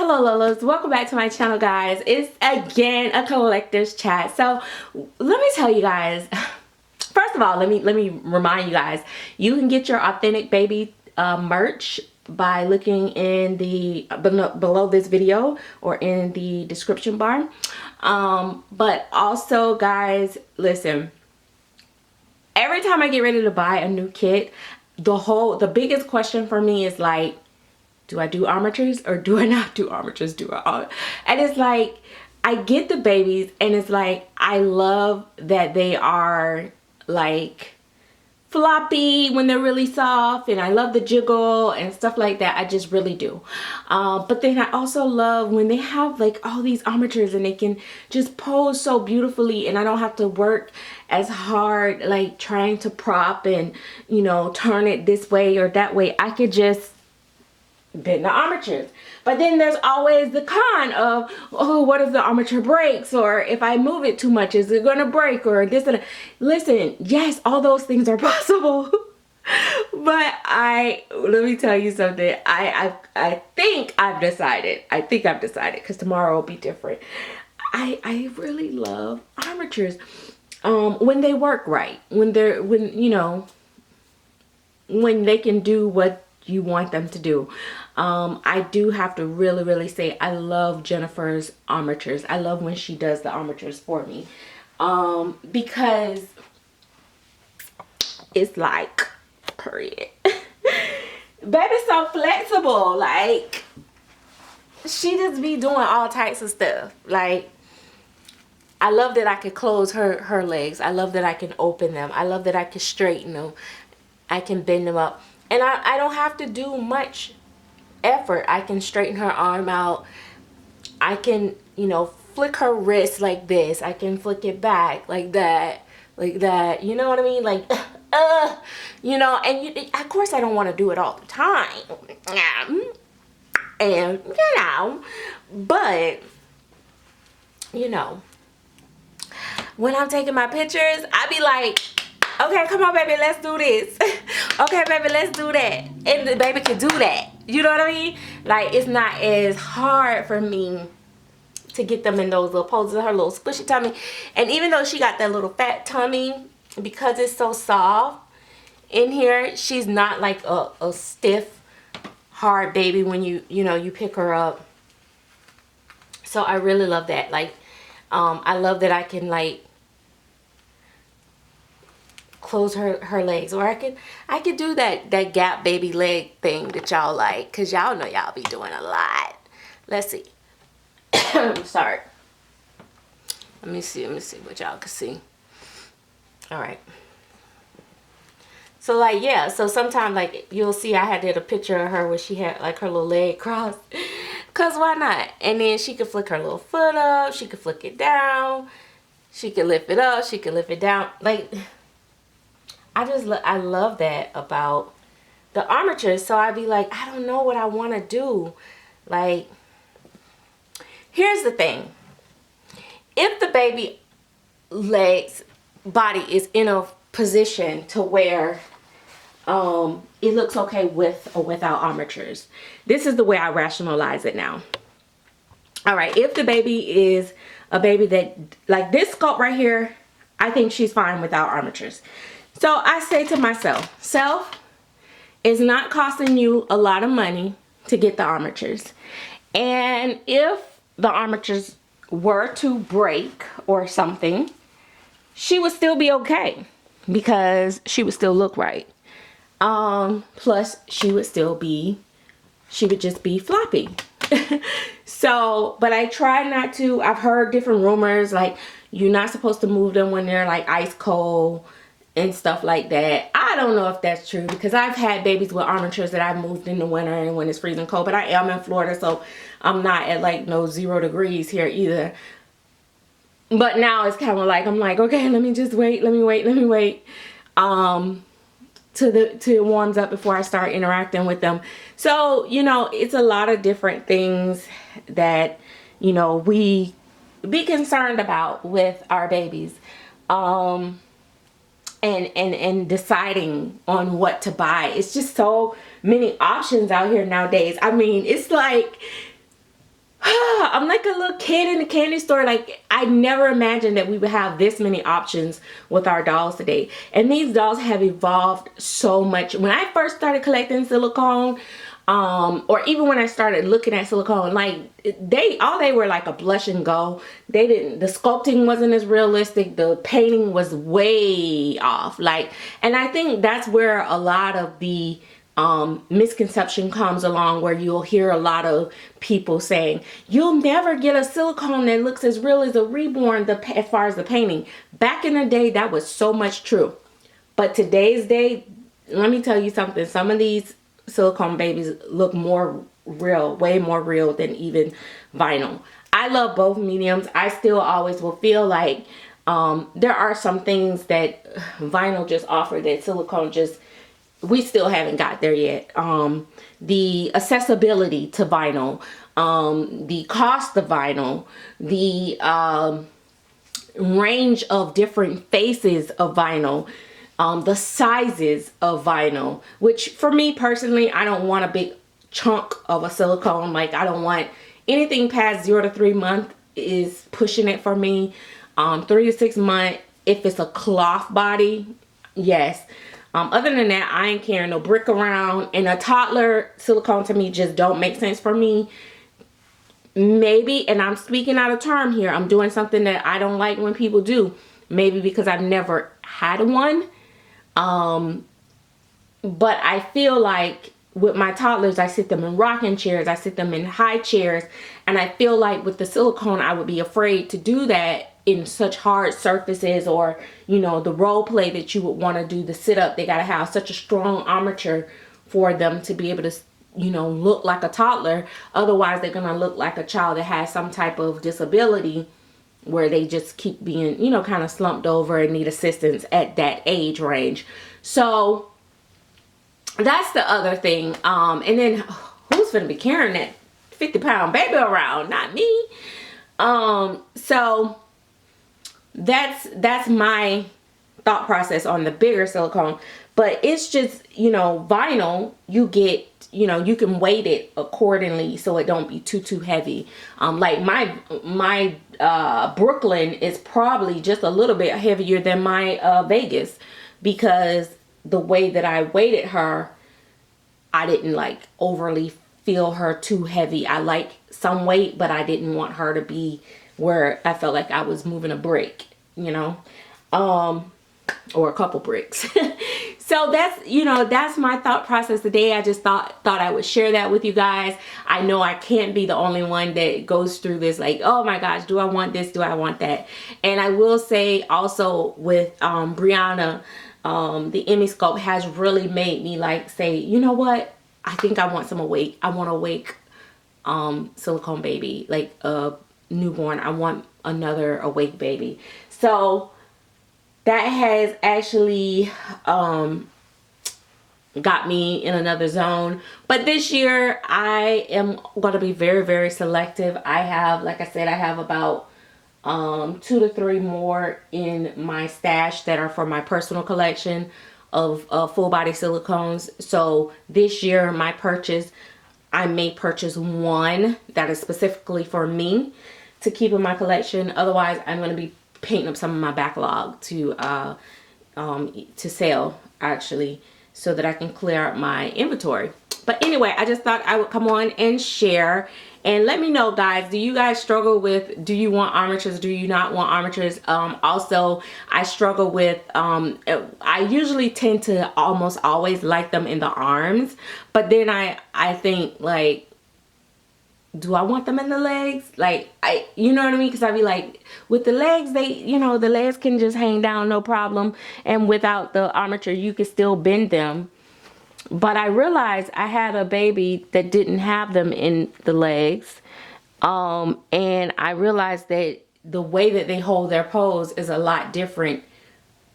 Hello Lolas, welcome back to my channel, guys. It's again a collector's chat. So let me tell you guys, first of all, let me remind you guys, you can get your authentic baby merch by looking in the below this video or in the description bar. But also, guys, listen, every time I get ready to buy a new kit, the biggest question for me is like, do I do armatures or do I not do armatures? And it's like, I get the babies and it's like, I love that they are like floppy when they're really soft, and I love the jiggle and stuff like that. I just really do. But then I also love when they have like all these armatures and they can just pose so beautifully, and I don't have to work as hard like trying to prop and, you know, turn it this way or that way. I could just bend the armatures. But then there's always the con of, oh, what if the armature breaks, or if I move it too much, is it gonna break, or this and that. Listen, yes, all those things are possible. But let me tell you something. I think I've decided because tomorrow will be different. I really love armatures when they work right, when they can do what you want them to do. I do have to really say I love Jennifer's armatures. I love when she does the armatures for me, because it's like, period. Baby's so flexible. Like, she just be doing all types of stuff. Like, I love that I can close her legs. I love that I can open them. I love that I can straighten them. I can bend them up. And I don't have to do much effort. I can straighten her arm out. I can, you know, flick her wrist like this. I can flick it back like that. You know what I mean? Like, you know, and of course I don't want to do it all the time. And, you know, but, you know, when I'm taking my pictures, I be like, okay, come on, baby, let's do this. Okay, baby, let's do that. And the baby can do that. You know what I mean? Like, it's not as hard for me to get them in those little poses, her little squishy tummy. And even though she got that little fat tummy, because it's so soft in here, she's not like a stiff, hard baby when you pick her up. So I really love that. Like, I love that I can, like, close her legs, or I could do that gap baby leg thing that y'all like, because y'all know y'all be doing a lot. Let's see. Sorry. Let me see what y'all can see. All right. So, like, yeah, so sometimes, like, you'll see I did a picture of her where she had like her little leg crossed, because why not? And then she could flick her little foot up, she could flick it down, she could lift it up, she could lift it down. Like, I love that about the armatures. So I'd be like, I don't know what I want to do. Like, here's the thing. If the baby body is in a position to where it looks okay with or without armatures, this is the way I rationalize it now. All right, if the baby is a baby that, like this sculpt right here, I think she's fine without armatures. So I say to myself, self, it's not costing you a lot of money to get the armatures. And if the armatures were to break or something, she would still be okay, because she would still look right. Plus she would just be floppy. So, but I try not to. I've heard different rumors, like you're not supposed to move them when they're like ice cold and stuff like that. I don't know if that's true, because I've had babies with armatures that I've moved in the winter and when it's freezing cold, but I am in Florida, so I'm not at like no 0 degrees here either. But now it's kind of like, I'm like, okay, let me just wait, let me wait till it warms up before I start interacting with them. So, you know, it's a lot of different things that, you know, we be concerned about with our babies. And deciding on what to buy. It's just so many options out here nowadays. I mean, it's like I'm like a little kid in the candy store. Like, I never imagined that we would have this many options with our dolls today. And these dolls have evolved so much. When I first started collecting silicone, or even when I started looking at silicone, like all they were like a blush and go. The sculpting wasn't as realistic. The painting was way off. Like, and I think that's where a lot of the misconception comes along, where you'll hear a lot of people saying, you'll never get a silicone that looks as real as a reborn as far as the painting. Back in the day, that was so much true. But today's day, let me tell you something. Some of these silicone babies look more real, way more real than even vinyl. I love both mediums. I still always will feel like there are some things that vinyl just offer that silicone just, we still haven't got there yet. The accessibility to vinyl, the cost of vinyl, the range of different faces of vinyl, the sizes of vinyl, which for me personally, I don't want a big chunk of a silicone. Like, I don't want anything past 0 to 3 months is pushing it for me. 3 to 6 months, if it's a cloth body, yes. Other than that, I ain't carrying no brick around. And a toddler silicone to me just don't make sense for me. Maybe, and I'm speaking out of term here, I'm doing something that I don't like when people do. Maybe because I've never had one. But I feel like with my toddlers, I sit them in rocking chairs, I sit them in high chairs, and I feel like with the silicone, I would be afraid to do that in such hard surfaces, or, you know, the role play that you would want to do, the sit up. They got to have such a strong armature for them to be able to, you know, look like a toddler. Otherwise, they're going to look like a child that has some type of disability, where they just keep being, you know, kind of slumped over and need assistance at that age range. So that's the other thing. And then who's gonna be carrying that 50-pound baby around? Not me. So that's my thought process on the bigger silicone. But it's just, you know, vinyl, you get, you know, you can weight it accordingly so it don't be too heavy. Like my Brooklyn is probably just a little bit heavier than my Vegas, because the way that I weighted her, I didn't like overly feel her too heavy. I like some weight, but I didn't want her to be where I felt like I was moving a brick, you know, or a couple bricks. So that's, you know, that's my thought process today. I just thought I would share that with you guys. I know I can't be the only one that goes through this, like, oh my gosh, do I want this? Do I want that? And I will say also with Brianna, the Emmy sculpt has really made me like say, you know what? I think I want some awake. I want awake silicone baby, like a newborn. I want another awake baby. So that has actually got me in another zone. But this year I am going to be very, very selective. I have, like I said, I have about 2 to 3 more in my stash that are for my personal collection of full body silicones. So this year my purchase, I may purchase one that is specifically for me to keep in my collection. Otherwise, I'm going to be painting up some of my backlog to sell, actually, so that I can clear out my inventory. But anyway, I just thought I would come on and share. And let me know, guys, do you guys struggle with, do you want armatures? Do you not want armatures? Also, I struggle with, I usually tend to almost always like them in the arms. But then I think, like, do I want them in the legs? Like, you know what I mean? Because I be like, with the legs, they, you know, the legs can just hang down, no problem. And without the armature, you can still bend them. But I realized I had a baby that didn't have them in the legs. And I realized that the way that they hold their pose is a lot different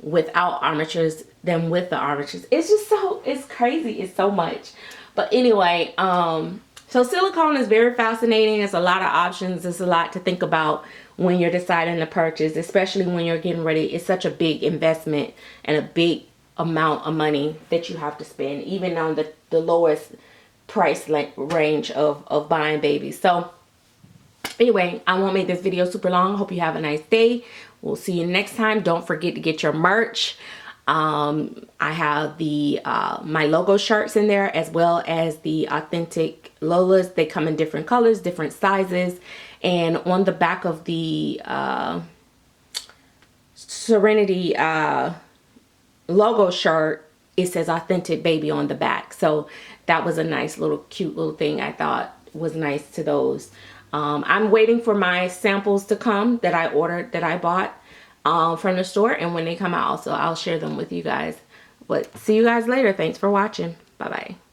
without armatures than with the armatures. It's just so, it's crazy. It's so much. But anyway, so silicone is very fascinating. There's a lot of options. There's a lot to think about when you're deciding to purchase, especially when you're getting ready. It's such a big investment and a big amount of money that you have to spend, even on the lowest price range of buying babies. So Anyway, I won't make this video super long. Hope you have a nice day. We'll see you next time. Don't forget to get your merch. I have the my logo shirts in there, as well as the authentic Lolas. They come in different colors, different sizes, and on the back of the Serenity logo shirt, it says authentic baby on the back. So that was a nice little cute little thing I thought was nice to those. I'm waiting for my samples to come that I ordered, that I bought from the store, and when they come out also I'll share them with you guys. But see you guys later. Thanks for watching. Bye bye.